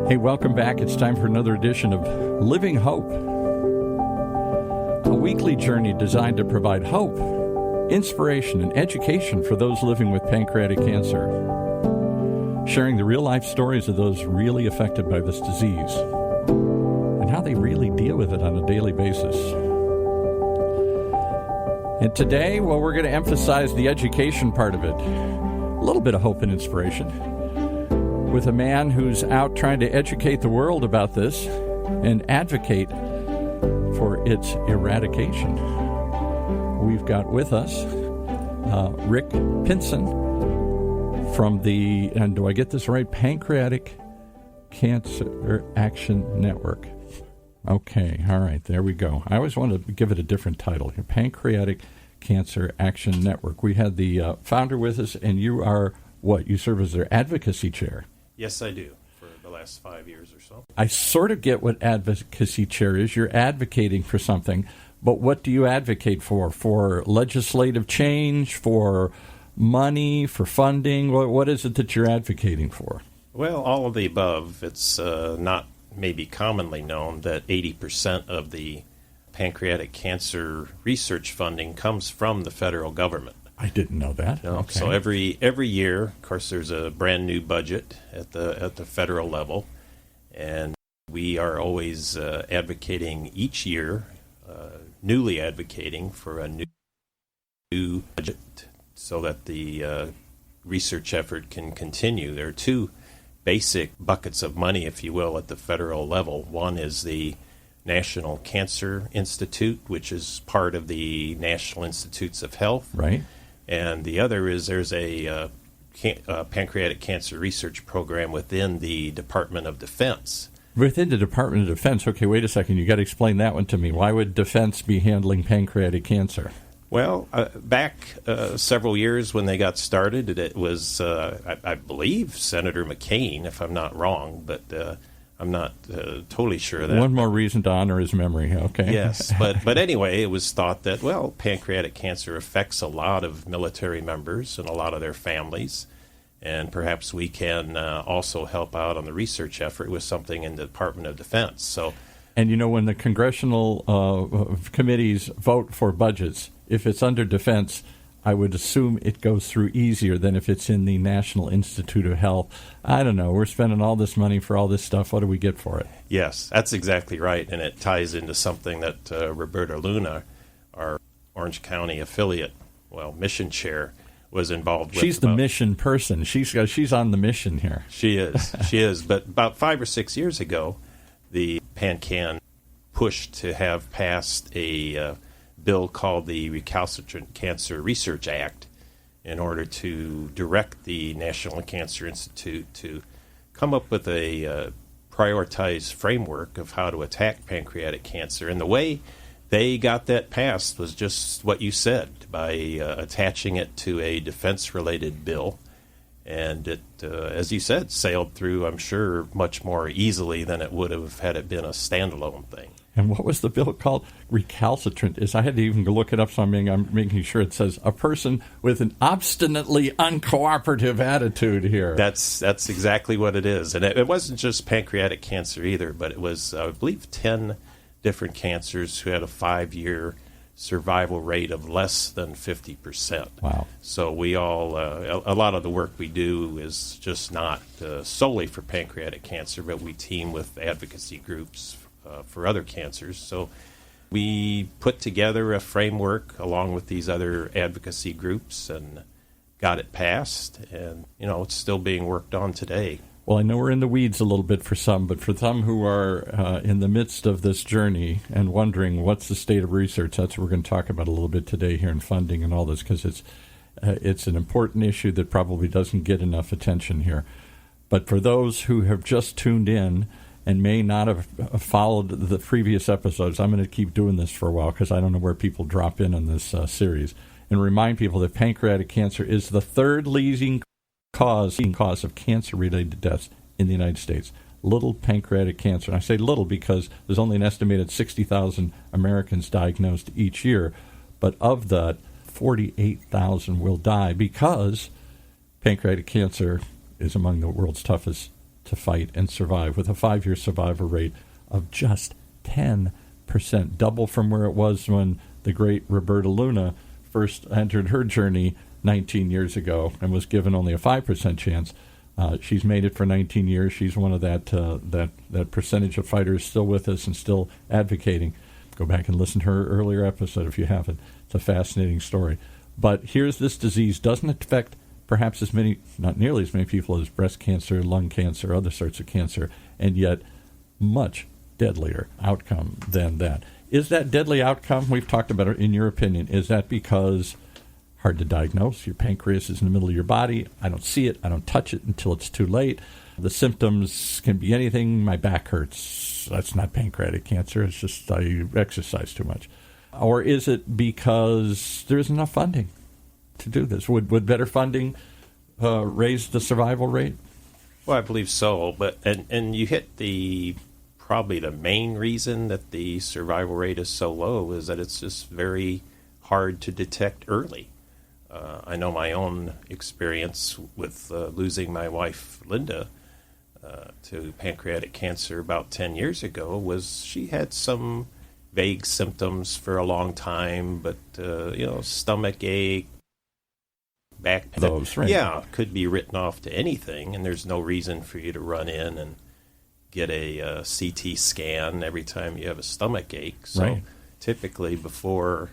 Hey, welcome back. It's time for another edition of Living Hope, a weekly journey designed to provide hope, inspiration, and education for those living with pancreatic cancer, sharing the real-life stories of those really affected by this disease and how they really deal with it on a daily basis. And today, well, we're going to emphasize the education part of it, a little bit of hope and inspiration, with a man who's out trying to educate the world about this and advocate for its eradication. We've got with us Rick Pinson from the, and do I get this right, Pancreatic Cancer Action Network. Okay, all right, there we go. I always want to give it a different title here, Pancreatic Cancer Action Network. We had the founder with us, and you are what? You serve as their advocacy chair. Yes, I do, for the last 5 years or so. I sort of get what advocacy chair is. You're advocating for something, but what do you advocate for? For legislative change, for money, for funding? What is it that you're advocating for? Well, all of the above. It's not maybe commonly known that 80% of the pancreatic cancer research funding comes from the federal government. I didn't know that. No, okay. So every year, of course, there's a brand new budget at the federal level, and we are always advocating each year, newly advocating for a new budget so that the research effort can continue. There are two basic buckets of money, if you will, at the federal level. One is the National Cancer Institute, which is part of the National Institutes of Health. Right. And the other is there's a pancreatic cancer research program within the Department of Defense. Within the Department of Defense. Okay, wait a second. You got to explain that one to me. Why would Defense be handling pancreatic cancer? Well, back several years when they got started, it was, I believe, Senator McCain, if I'm not wrong, but I'm not totally sure of that. One more reason to honor his memory, okay? Yes, but anyway, it was thought that, well, pancreatic cancer affects a lot of military members and a lot of their families, and perhaps we can also help out on the research effort with something in the Department of Defense. So, and you know, when the congressional committees vote for budgets, if it's under defense, I would assume it goes through easier than if it's in the National Institute of Health. I don't know. We're spending all this money for all this stuff. What do we get for it? Yes, that's exactly right. And it ties into something that Roberta Luna, our Orange County affiliate, mission chair, was involved with. She's the mission person. She's on the mission here. She is. She is. But about 5 or 6 years ago, the PanCan pushed to have passed a bill called the Recalcitrant Cancer Research Act in order to direct the National Cancer Institute to come up with a prioritized framework of how to attack pancreatic cancer. And the way they got that passed was just what you said, by attaching it to a defense-related bill. And it, as you said, sailed through, I'm sure, much more easily than it would have had it been a standalone thing. And what was the bill called? Recalcitrant. I had to even look it up, so I'm making sure it says a person with an obstinately uncooperative attitude here. That's exactly what it is. And it wasn't just pancreatic cancer either, but it was, I believe, 10 different cancers who had a 5-year survival rate of less than 50%. Wow. So we all, a lot of the work we do is just not solely for pancreatic cancer, but we team with advocacy groups for other cancers. So we put together a framework along with these other advocacy groups and got it passed. And, it's still being worked on today. Well, I know we're in the weeds a little bit for some, but for some who are in the midst of this journey and wondering what's the state of research, that's what we're going to talk about a little bit today here in funding and all this, because it's an important issue that probably doesn't get enough attention here. But for those who have just tuned in and may not have followed the previous episodes, I'm going to keep doing this for a while because I don't know where people drop in on this series, and remind people that pancreatic cancer is the third leading cause of cancer-related deaths in the United States. Little pancreatic cancer. And I say little because there's only an estimated 60,000 Americans diagnosed each year, but of that, 48,000 will die because pancreatic cancer is among the world's toughest to fight and survive with a 5-year survival rate of just 10%, double from where it was when the great Roberta Luna first entered her journey 19 years ago and was given only a 5% chance. She's made it for 19 years. She's one of that percentage of fighters still with us and still advocating. Go back and listen to her earlier episode if you haven't. It's a fascinating story. But here's this disease doesn't affect perhaps as many, not nearly as many people as breast cancer, lung cancer, other sorts of cancer, and yet much deadlier outcome than that. Is that deadly outcome, we've talked about it, in your opinion, is that because hard to diagnose, your pancreas is in the middle of your body, I don't see it, I don't touch it until it's too late, the symptoms can be anything, my back hurts, that's not pancreatic cancer, it's just I exercise too much? Or is it because there isn't enough funding to do this? Would better funding raise the survival rate? Well, I believe so, but and you hit probably the main reason that the survival rate is so low is that it's just very hard to detect early. I know my own experience with losing my wife, Linda, to pancreatic cancer about 10 years ago was she had some vague symptoms for a long time, but, stomach ache, back pain. Those, right. Yeah, could be written off to anything, and there's no reason for you to run in and get a CT scan every time you have a stomach ache. So right. Typically before,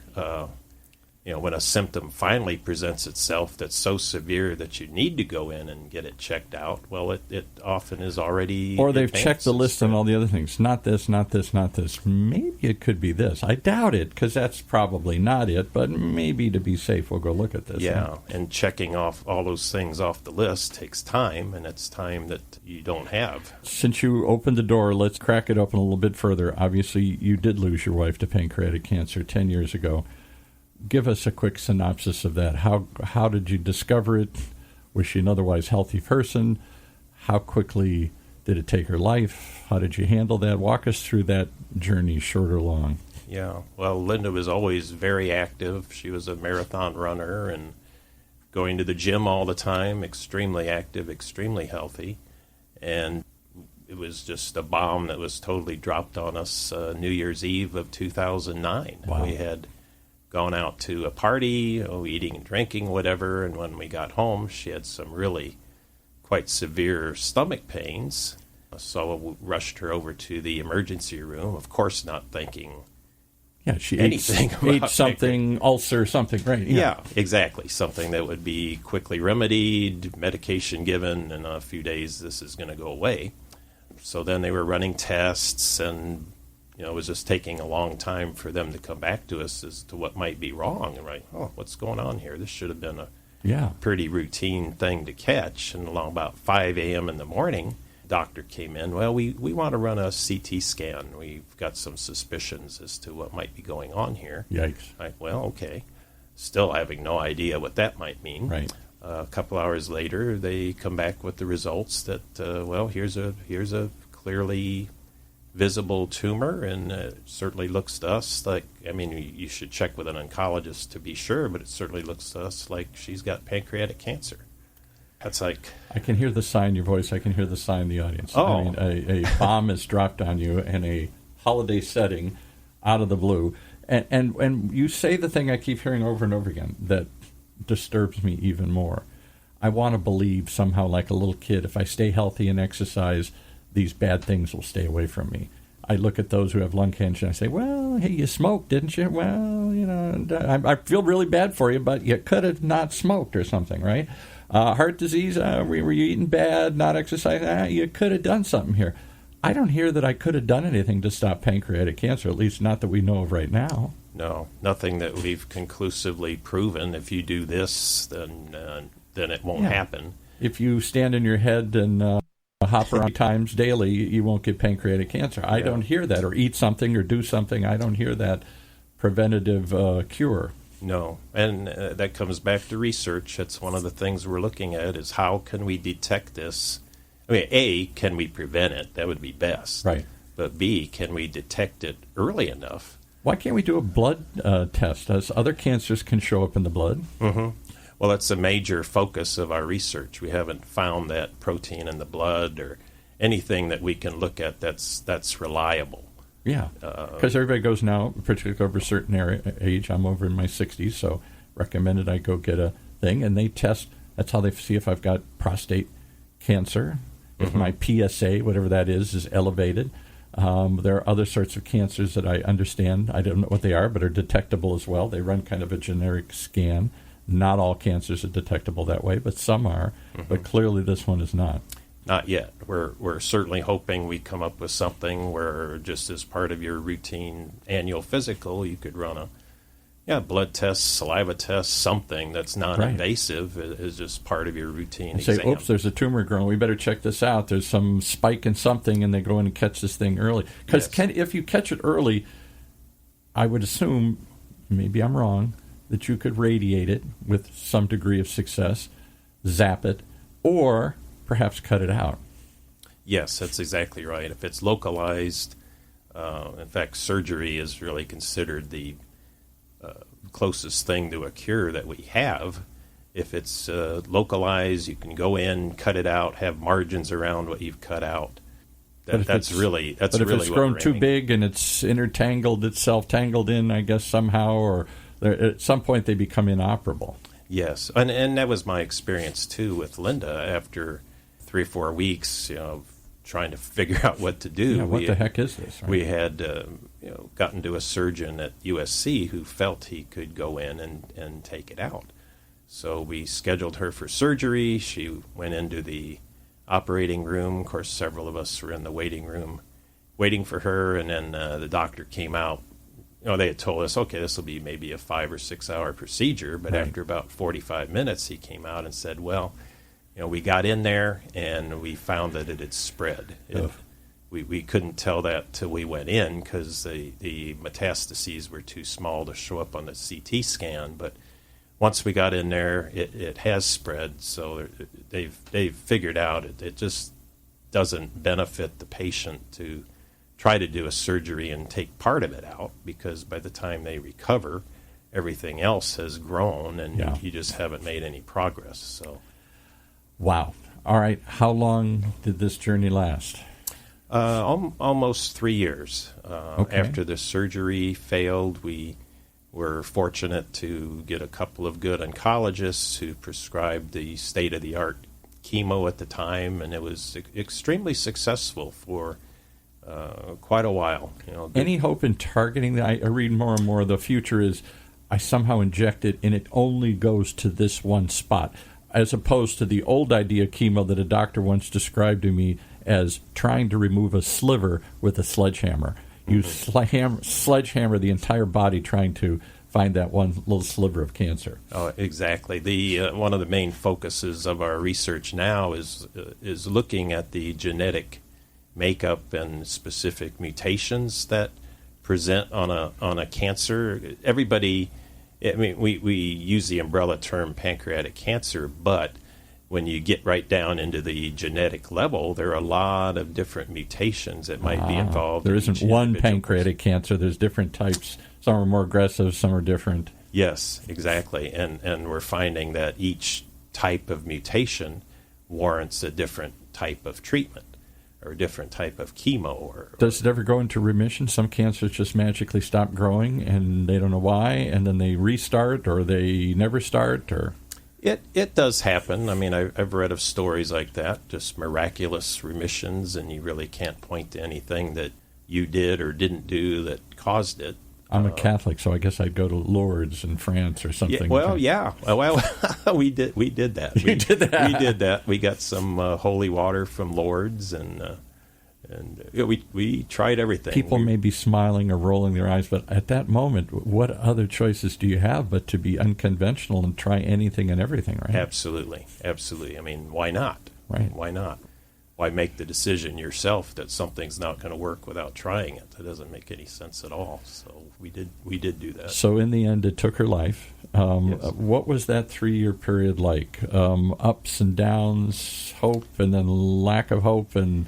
when a symptom finally presents itself that's so severe that you need to go in and get it checked out, well, it often is already or they've checked the list on all the other things. Not this, not this, not this. Maybe it could be this. I doubt it, because that's probably not it, but maybe to be safe, we'll go look at this. Yeah, and checking off all those things off the list takes time, and it's time that you don't have. Since you opened the door, let's crack it open a little bit further. Obviously, you did lose your wife to pancreatic cancer 10 years ago. Give us a quick synopsis of that. How did you discover it? Was she an otherwise healthy person? How quickly did it take her life? How did you handle that? Walk us through that journey, short or long. Yeah, well, Linda was always very active. She was a marathon runner and going to the gym all the time, extremely active, extremely healthy. And it was just a bomb that was totally dropped on us New Year's Eve of 2009. Wow. We had gone out to a party, eating and drinking, whatever, and when we got home, she had some really quite severe stomach pains. So we rushed her over to the emergency room, of course not thinking she anything ate something, ulcer, something, right? Yeah, exactly. Something that would be quickly remedied, medication given, and in a few days this is going to go away. So then they were running tests, and it was just taking a long time for them to come back to us as to what might be wrong. And what's going on here? This should have been a pretty routine thing to catch. And along about 5 a.m. in the morning, doctor came in. Well, we want to run a CT scan. We've got some suspicions as to what might be going on here. Yikes. Okay. Still having no idea what that might mean. Right. A couple hours later, they come back with the results that, here's a clearly visible tumor, and it certainly looks to us like, you should check with an oncologist to be sure, but it certainly looks to us like she's got pancreatic cancer. That's like... I can hear the sigh in your voice. I can hear the sigh in the audience. Oh. A bomb is dropped on you in a holiday setting out of the blue. And you say the thing I keep hearing over and over again that disturbs me even more. I want to believe somehow like a little kid, if I stay healthy and exercise, these bad things will stay away from me. I look at those who have lung cancer and I say, well, hey, you smoked, didn't you? Well, I feel really bad for you, but you could have not smoked or something, right? Heart disease, were you eating bad, not exercising? You could have done something here. I don't hear that I could have done anything to stop pancreatic cancer, at least not that we know of right now. No, nothing that we've conclusively proven. If you do this, then it won't happen. If you stand on your head and hop around times daily, you won't get pancreatic cancer. I don't hear that. Or eat something or do something. I don't hear that preventative cure. No, and that comes back to research. That's one of the things we're looking at is how can we detect this? A, can we prevent it? That would be best. Right. But B, can we detect it early enough? Why can't we do a blood test, as other cancers can show up in the blood? Mm-hmm. Well, that's a major focus of our research. We haven't found that protein in the blood or anything that we can look at that's reliable. Yeah, because everybody goes now, particularly over a certain age. I'm over in my 60s, so recommended I go get a thing, and they test. That's how they see if I've got prostate cancer, if my PSA, whatever that is elevated. There are other sorts of cancers that I understand. I don't know what they are, but are detectable as well. They run kind of a generic scan. Not all cancers are detectable that way, but some are. But clearly this one is not. Not yet. We're certainly hoping we come up with something where just as part of your routine annual physical, you could run a blood test, saliva test, something that's non-invasive is just part of your routine exam. Say, oops, there's a tumor growing. We better check this out. There's some spike in something, and they go in and catch this thing early. Because if you catch it early, I would assume, maybe I'm wrong, that you could radiate it with some degree of success, zap it, or perhaps cut it out. Yes, that's exactly right. If it's localized, in fact, surgery is really considered the closest thing to a cure that we have. If it's localized, you can go in, cut it out, have margins around what you've cut out. That's really But if it's grown too big and it's intertangled itself, tangled in, I guess, somehow, or at some point they become inoperable. Yes, and that was my experience, too, with Linda. After 3 or 4 weeks, trying to figure out what to do. Yeah, what the heck is this? Right? We had gotten to a surgeon at USC who felt he could go in and take it out. So we scheduled her for surgery. She went into the operating room. Of course, several of us were in the waiting room waiting for her, and then the doctor came out. They had told us, okay, this will be maybe a 5 or 6 hour procedure, but after about 45 minutes, he came out and said, well, we got in there and we found that it had spread. We couldn't tell that till we went in because the metastases were too small to show up on the CT scan. But once we got in there, it has spread. So they've figured out it just doesn't benefit the patient to try to do a surgery and take part of it out, because by the time they recover, everything else has grown and you just haven't made any progress. So, wow. All right. How long did this journey last? Almost 3 years. After the surgery failed, we were fortunate to get a couple of good oncologists who prescribed the state-of-the-art chemo at the time, and it was extremely successful for quite a while. Any hope in targeting that? I read more and more. The future is I somehow inject it and it only goes to this one spot, as opposed to the old idea of chemo that a doctor once described to me as trying to remove a sliver with a sledgehammer. You sledgehammer the entire body trying to find that one little sliver of cancer. Oh, exactly. The one of the main focuses of our research now is looking at the genetic makeup and specific mutations that present on a cancer. Everybody, we use the umbrella term pancreatic cancer, but when you get right down into the genetic level, there are a lot of different mutations that might be involved. There isn't one pancreatic cancer. There's different types. Some are more aggressive, some are different. Yes, exactly. And we're finding that each type of mutation warrants a different type of treatment or a different type of chemo. Does it ever go into remission? Some cancers just magically stop growing and they don't know why, and then they restart or they never start? Or It does happen. I mean, I've read of stories like that, just miraculous remissions, and you really can't point to anything that you did or didn't do that caused it. I'm a Catholic, so I guess I'd go to Lourdes in France or something. Well, we did that. You did that? We did that. We got some holy water from Lourdes, and we tried everything. People may be smiling or rolling their eyes, but at that moment, what other choices do you have but to be unconventional and try anything and everything, right? Absolutely. I mean, why not? Right. Why not? Why make the decision yourself that something's not going to work without trying it? That doesn't make any sense at all. So we did do that. So in the end, it took her life. Yes. What was that 3-year period like? Ups and downs, hope, and then lack of hope, and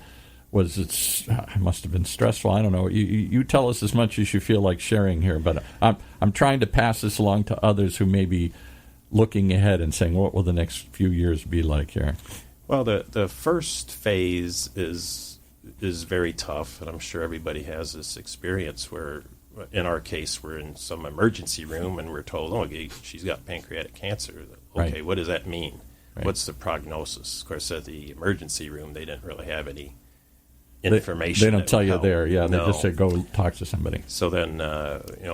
it must have been stressful. I don't know. You tell us as much as you feel like sharing here, but I'm trying to pass this along to others who may be looking ahead and saying, what will the next few years be like here? Well, the first phase is very tough, and I'm sure everybody has this experience where, in our case, we're in some emergency room and we're told, oh, she's got pancreatic cancer. Okay, Right. what does that mean? Right. What's the prognosis? Of course, at the emergency room, they didn't really have any information. They don't that tell would you help. there. Yeah, they No. just say go talk to somebody. So then,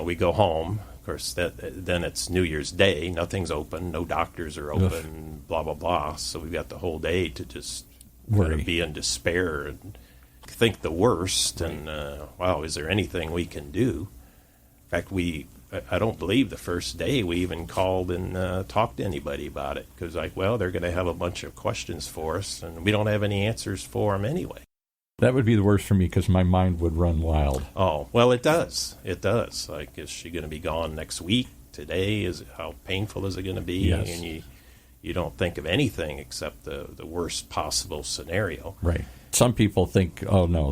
we go home. Of course, then it's New Year's Day. Nothing's open. No doctors are open. Blah blah blah. So we've got the whole day to just kind of be in despair and think the worst. Right. And wow, is there anything we can do? In fact, I don't believe the first day we even called and talked to anybody about it, because they're going to have a bunch of questions for us, and we don't have any answers for them anyway. That would be the worst for me because my mind would run wild. Oh, well, it does. It does. Like, is she going to be gone next week? Today? How painful is it going to be? Yes. And you don't think of anything except the worst possible scenario. Right. Some people think, oh, no,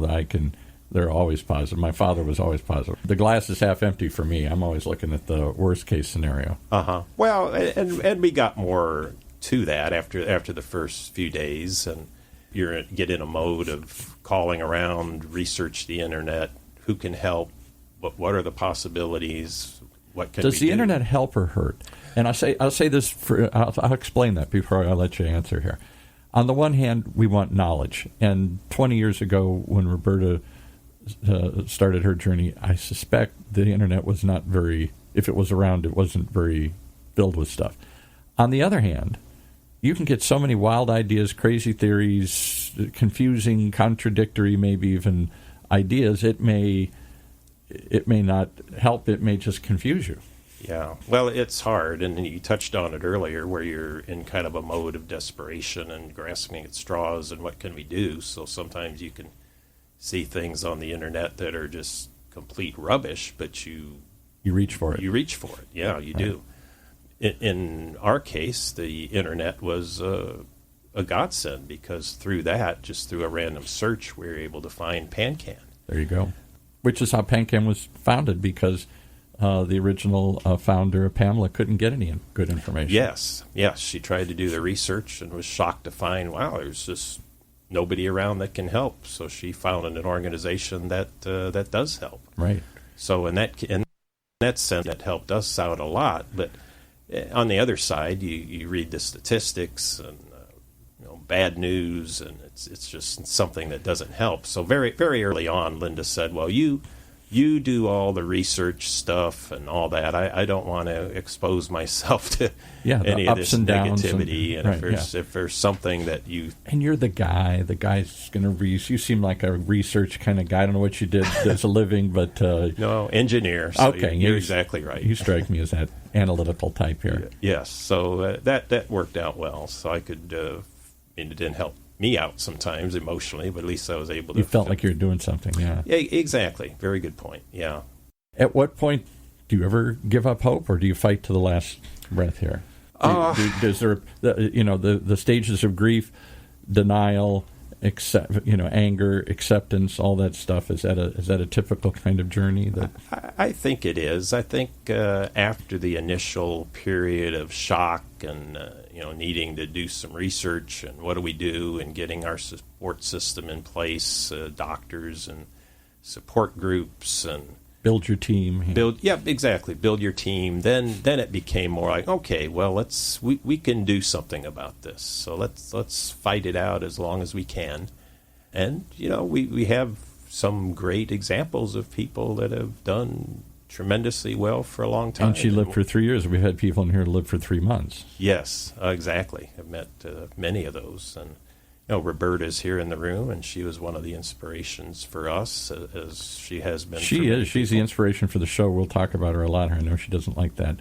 they're always positive. My father was always positive. The glass is half empty for me. I'm always looking at the worst case scenario. Uh-huh. Well, and we got more to that after the first few days, and you get in a mode of calling around, research the internet, who can help, what are the possibilities, what can Does we the do? internet help or hurt? And I'll say this, I'll explain that before I let you answer here. On the one hand, we want knowledge. And 20 years ago, when Roberta started her journey, I suspect the internet was not very, if it was around, it wasn't very filled with stuff. On the other hand, you can get so many wild ideas, crazy theories, confusing, contradictory, maybe even ideas. It may not help. It may just confuse you. Yeah. Well, it's hard, and you touched on it earlier, where you're in kind of a mode of desperation and grasping at straws, and what can we do? So sometimes you can see things on the internet that are just complete rubbish, but you reach for it. You reach for it. Yeah, you do. In our case, the internet was a godsend, because through that, just through a random search, we were able to find PanCan. There you go. Which is how PanCan was founded, because the original founder, Pamela, couldn't get any good information. Yes. She tried to do the research and was shocked to find, wow, there's just nobody around that can help. So she founded an organization that does help. Right. So in that sense, that helped us out a lot. But on the other side, you read the statistics and bad news, and it's just something that doesn't help. So very, very early on, Linda said, well, you do all the research stuff and all that. I don't want to expose myself to any of this negativity. And if there's something that you... And you're the guy's going to research. You seem like a research kind of guy. I don't know what you did as a living, but... no, engineer. So okay. You're exactly right. You strike me as that analytical type here. Yes. So that worked out well. So I could... it didn't help me out sometimes emotionally, but at least I was able to... You felt like you were doing something, yeah. Yeah, exactly. Very good point, yeah. At what point do you ever give up hope, or do you fight to the last breath here? Is there, the stages of grief, denial, anger, acceptance, all that stuff? Is that a typical kind of journey? I think it is. I think after the initial period of shock and needing to do some research and what do we do, and getting our support system in place, doctors and support groups, and build your team. Build your team. Then it became more like, okay, well, we can do something about this. So let's fight it out as long as we can. And we have some great examples of people that have done tremendously well for a long time. And she lived for 3 years. We had people in here who lived for 3 months. Yes, exactly. I've met many of those. And Roberta's here in the room, and she was one of the inspirations for us, as she has been. She's the inspiration for the show. We'll talk about her a lot. I know she doesn't like that.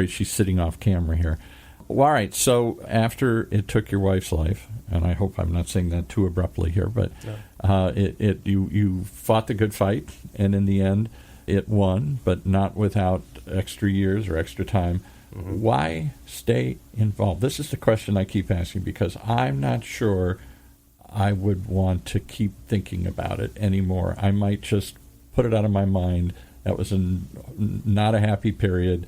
She's sitting off camera here. Well, all right, so after it took your wife's life, and I hope I'm not saying that too abruptly here, but you fought the good fight, and in the end, it won, but not without extra years or extra time. Mm-hmm. Why stay involved? This is the question I keep asking, because I'm not sure I would want to keep thinking about it anymore. I might just put it out of my mind. That was not a happy period,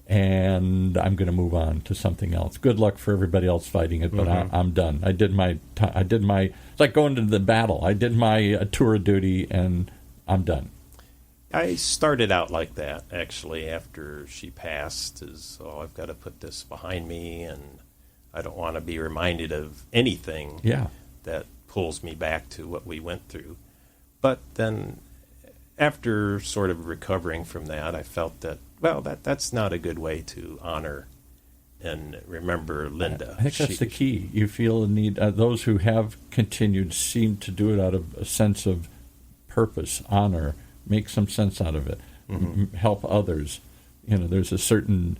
and I'm going to move on to something else. Good luck for everybody else fighting it, but I'm done. I did my. It's like going to the battle. I did my tour of duty, and I'm done. I started out like that, actually, after she passed, I've got to put this behind me, and I don't want to be reminded of anything that pulls me back to what we went through. But then, after sort of recovering from that, I felt that, that's not a good way to honor and remember Linda. I think that's the key. You feel a need. Those who have continued seem to do it out of a sense of purpose, honor, make some sense out of it, help others. There's a certain,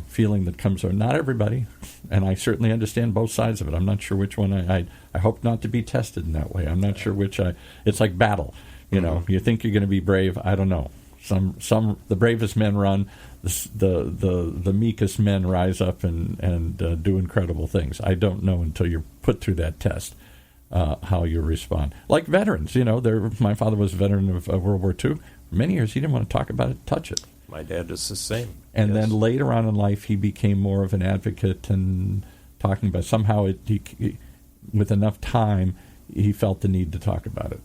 feeling that comes over. Not everybody, and I certainly understand both sides of it. I'm not sure which one I hope not to be tested in that way. I'm not sure which it's like battle. You think you're going to be brave. I don't know. The bravest men run, the meekest men rise up and do incredible things. I don't know until you're put through that test how you respond. Like veterans, my father was a veteran of World War II. For many years, he didn't want to talk about it, touch it. My dad was the same. And then later on in life, he became more of an advocate and talking about somehow he, with enough time, he felt the need to talk about it.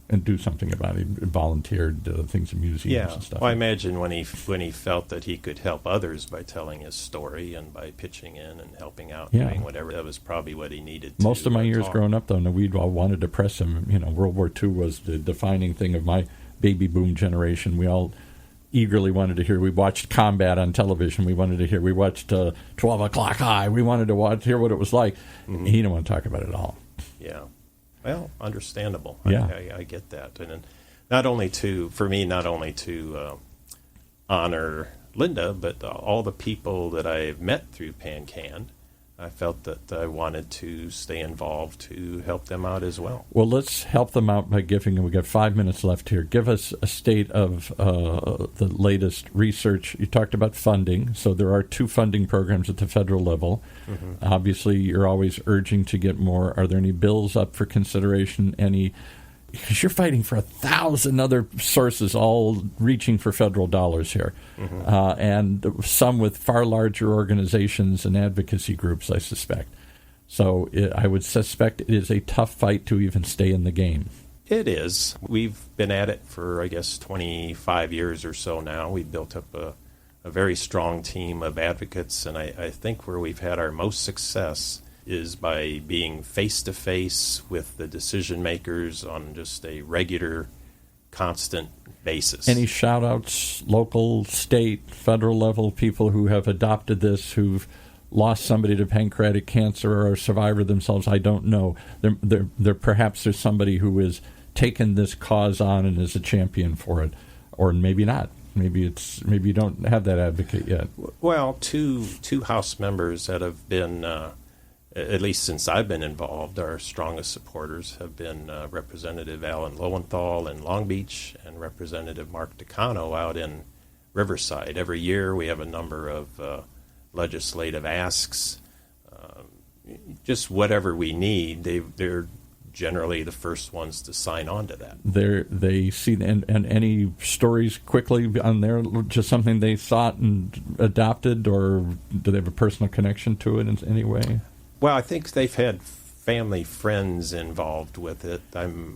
And do something about it. He volunteered things in museums and stuff. Well, I imagine when he felt that he could help others by telling his story and by pitching in and helping out, doing whatever, that was probably what he needed to Most of my years growing up, though, we all wanted to press him. World War II was the defining thing of my baby boom generation. We all eagerly wanted to hear. We watched combat on television. We wanted to hear. We watched 12 O'Clock High. We wanted to hear what it was like. He didn't want to talk about it at all. Yeah. Well, understandable. Yeah. I get that. And not only to honor Linda, but all the people that I've met through PanCan, I felt that I wanted to stay involved to help them out as well. Well, let's help them out by giving, we've got 5 minutes left here. Give us a state of the latest research. You talked about funding, so there are 2 funding programs at the federal level. Obviously, you're always urging to get more. Are there any bills up for consideration? Because you're fighting for 1,000 other sources, all reaching for federal dollars here, and some with far larger organizations and advocacy groups, I suspect. So I would suspect it is a tough fight to even stay in the game. It is. We've been at it for, 25 years or so now. We've built up a very strong team of advocates, and I think where we've had our most success is by being face-to-face with the decision makers on just a regular, constant basis. Any shout-outs, local, state, federal level, people who have adopted this, who've lost somebody to pancreatic cancer or a survivor themselves? I don't know. Perhaps there's somebody who has taken this cause on and is a champion for it, or maybe not. Maybe you don't have that advocate yet. Well, two House members that have been, at least since I've been involved, our strongest supporters have been Representative Alan Lowenthal in Long Beach and Representative Mark Decano out in Riverside. Every year we have a number of legislative asks, just whatever we need. They're generally the first ones to sign on to that. They see, and any stories quickly on there, just something they thought and adopted, or do they have a personal connection to it in any way? Well, I think they've had family, friends involved with it.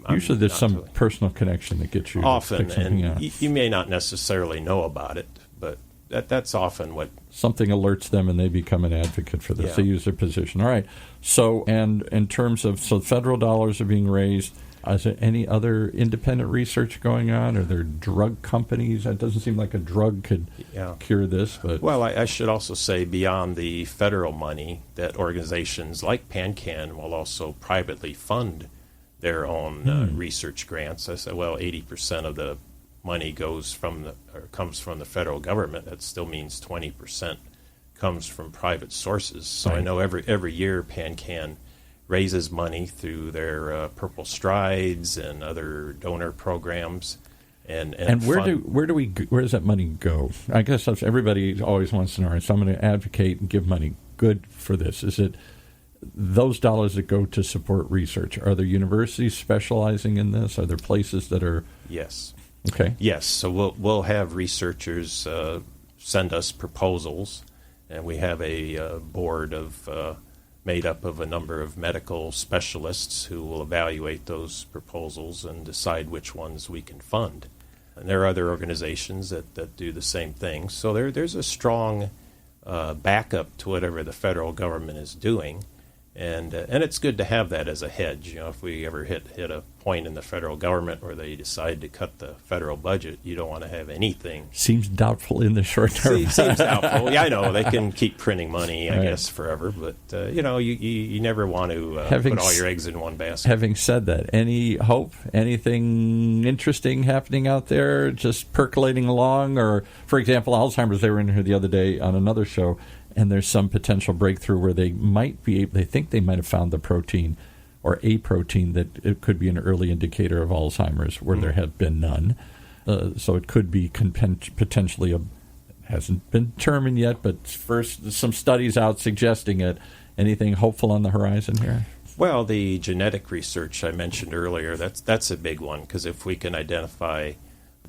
Usually there's some personal connection that gets you often, and you may not necessarily know about it, but that's often what... Something alerts them and they become an advocate for this. Yeah. They use their position. All right. So, and in terms of, federal dollars are being raised. Is there any other independent research going on? Are there drug companies? It doesn't seem like a drug could cure this. But well, I should also say beyond the federal money, that organizations like PanCan will also privately fund their own research grants. I said, 80% of the money comes from the federal government. That still means 20% comes from private sources. So I know every year PanCan raises money through their Purple Strides and other donor programs. And where does that money go? I guess everybody always wants to know. So I'm going to advocate and give money. Good for this. Is it those dollars that go to support research? Are there universities specializing in this? Are there places that are? Yes. Okay. Yes. So we'll have researchers send us proposals, and we have a board of made up of a number of medical specialists who will evaluate those proposals and decide which ones we can fund. And there are other organizations that do the same thing. So there's a strong backup to whatever the federal government is doing. And it's good to have that as a hedge. You know, if we ever hit a point in the federal government where they decide to cut the federal budget, you don't want to have anything. Seems doubtful in the short term. Seems doubtful. Yeah, I know they can keep printing money, I guess, forever. But you never want to put all your eggs in one basket. Having said that, any hope, anything interesting happening out there, just percolating along? Or, for example, Alzheimer's. They were in here the other day on another show. And there's some potential breakthrough where they think they might have found the protein or a protein that it could be an early indicator of Alzheimer's where there have been none. So it could be potentially hasn't been determined yet, but first some studies out suggesting it. Anything hopeful on the horizon here? Well, the genetic research I mentioned earlier, that's a big one, because if we can identify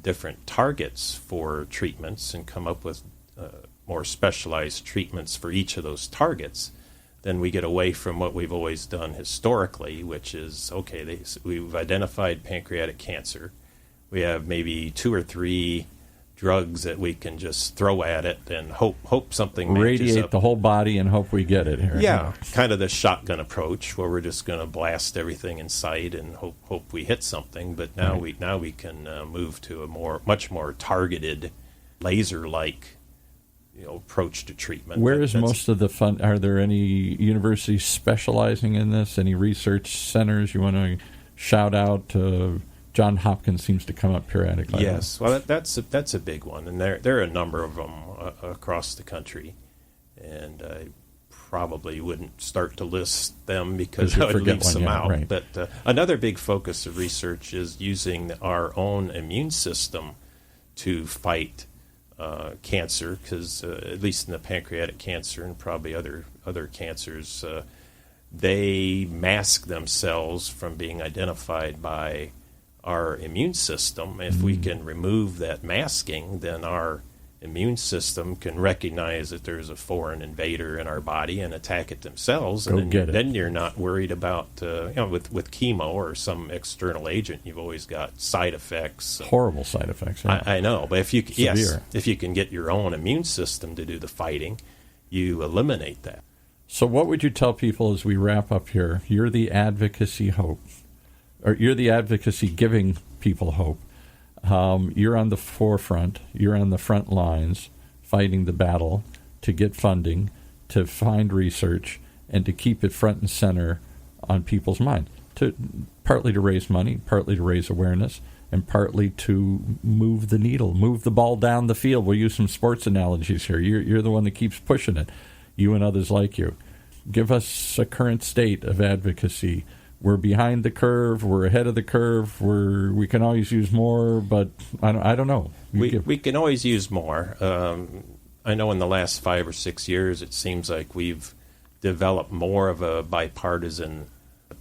different targets for treatments and come up with more specialized treatments for each of those targets, then we get away from what we've always done historically, which is, okay, we've identified pancreatic cancer. We have maybe 2 or 3 drugs that we can just throw at it and hope something matches radiate up. The whole body and hope we get it here. Yeah, kind of the shotgun approach where we're just going to blast everything in sight and hope we hit something. But now we can move to a much more targeted, laser-like approach to treatment. Where is most of the fund? Are there any universities specializing in this? Any research centers you want to shout out? Johns Hopkins seems to come up periodically. Yes, well, that's a big one, and there are a number of them across the country, and I probably wouldn't start to list them because I would leave some out. Right. But another big focus of research is using our own immune system to fight cancer, because at least in the pancreatic cancer and probably other cancers, they mask themselves from being identified by our immune system. If we can remove that masking, then our immune system can recognize that there's a foreign invader in our body and attack it themselves. And then you're not worried about, with chemo or some external agent, you've always got side effects. Horrible side effects. Yeah. I know, but if you can get your own immune system to do the fighting, you eliminate that. So what would you tell people as we wrap up here? You're the advocacy hope, or you're the advocacy giving people hope. You're on the forefront. You're on the front lines fighting the battle to get funding, to find research, and to keep it front and center on people's mind. Partly to raise money, partly to raise awareness, and partly to move the needle, move the ball down the field. We'll use some sports analogies here. You're the one that keeps pushing it, you and others like you. Give us a current state of advocacy. We're behind the curve. We're ahead of the curve. We can always use more, but I don't know. We can always use more. I know in the last 5 or 6 years, it seems like we've developed more of a bipartisan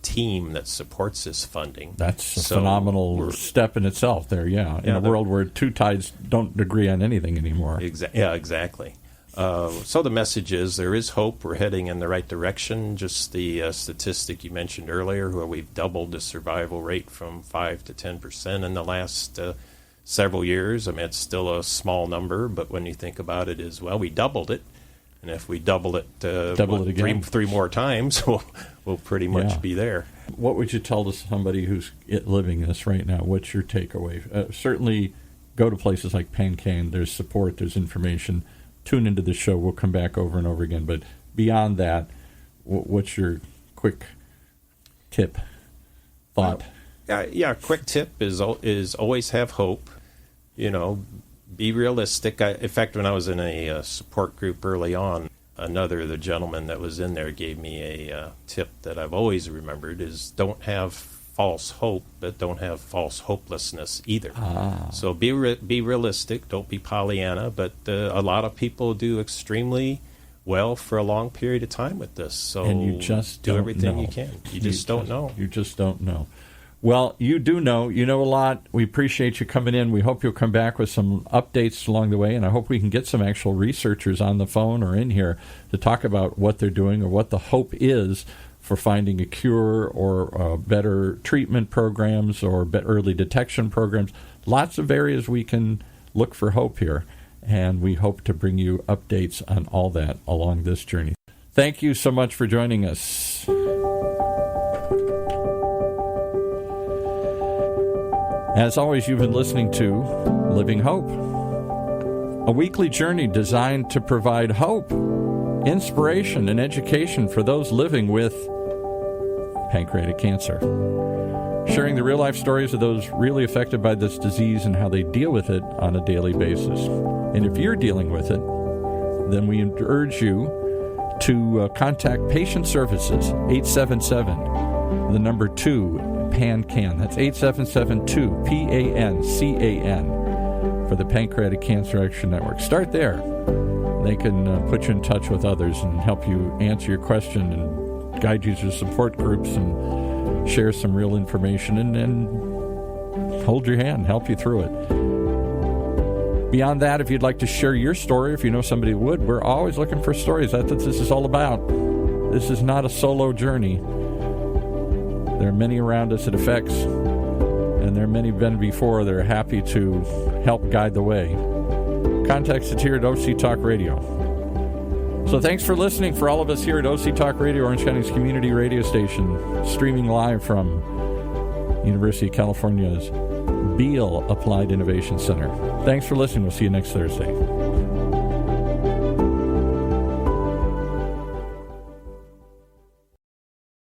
team that supports this funding. That's a phenomenal step in itself there, yeah. In a world where two sides don't agree on anything anymore. Exactly. So the message is there is hope. We're heading in the right direction. Just the statistic you mentioned earlier, where we've doubled the survival rate from 5 to 10% in the last several years. I mean, it's still a small number, but when you think about it as well, we doubled it. And if we double it again, three more times, we'll pretty much be there. What would you tell to somebody who's living this right now? What's your takeaway? Certainly go to places like PanCan. There's support. There's information. Tune into the show. We'll come back over and over again. But beyond that, what's your quick tip, thought? Quick tip is always have hope. Be realistic. In fact, when I was in a support group early on, the gentleman that was in there gave me a tip that I've always remembered is don't have false hope, but don't have false hopelessness either. So be realistic. Don't be Pollyanna. But a lot of people do extremely well for a long period of time with this. So and you just do everything know. you can. You just don't know. You just don't know. Well, you do know. You know a lot. We appreciate you coming in. We hope you'll come back with some updates along the way, and I hope we can get some actual researchers on the phone or in here to talk about what they're doing or what the hope is for finding a cure or better treatment programs or early detection programs. Lots of areas we can look for hope here, and we hope to bring you updates on all that along this journey. Thank you so much for joining us. As always, you've been listening to Living Hope, a weekly journey designed to provide hope, inspiration, and education for those living with pancreatic cancer. Sharing the real-life stories of those really affected by this disease and how they deal with it on a daily basis. And if you're dealing with it, then we urge you to contact Patient Services, 877, the number 2, PANCAN. That's 877-2-PANCAN for the Pancreatic Cancer Action Network. Start there. They can put you in touch with others and help you answer your question and guide you to support groups and share some real information and hold your hand, help you through it. Beyond that, if you'd like to share your story, if you know somebody who would, we're always looking for stories. That's what this is all about. This is not a solo journey. There are many around us it affects, and there are many been before that are happy to help guide the way. Contact us here at OC Talk Radio. So thanks for listening for all of us here at OC Talk Radio, Orange County's community radio station, streaming live from University of California's Beale Applied Innovation Center. Thanks for listening. We'll see you next Thursday.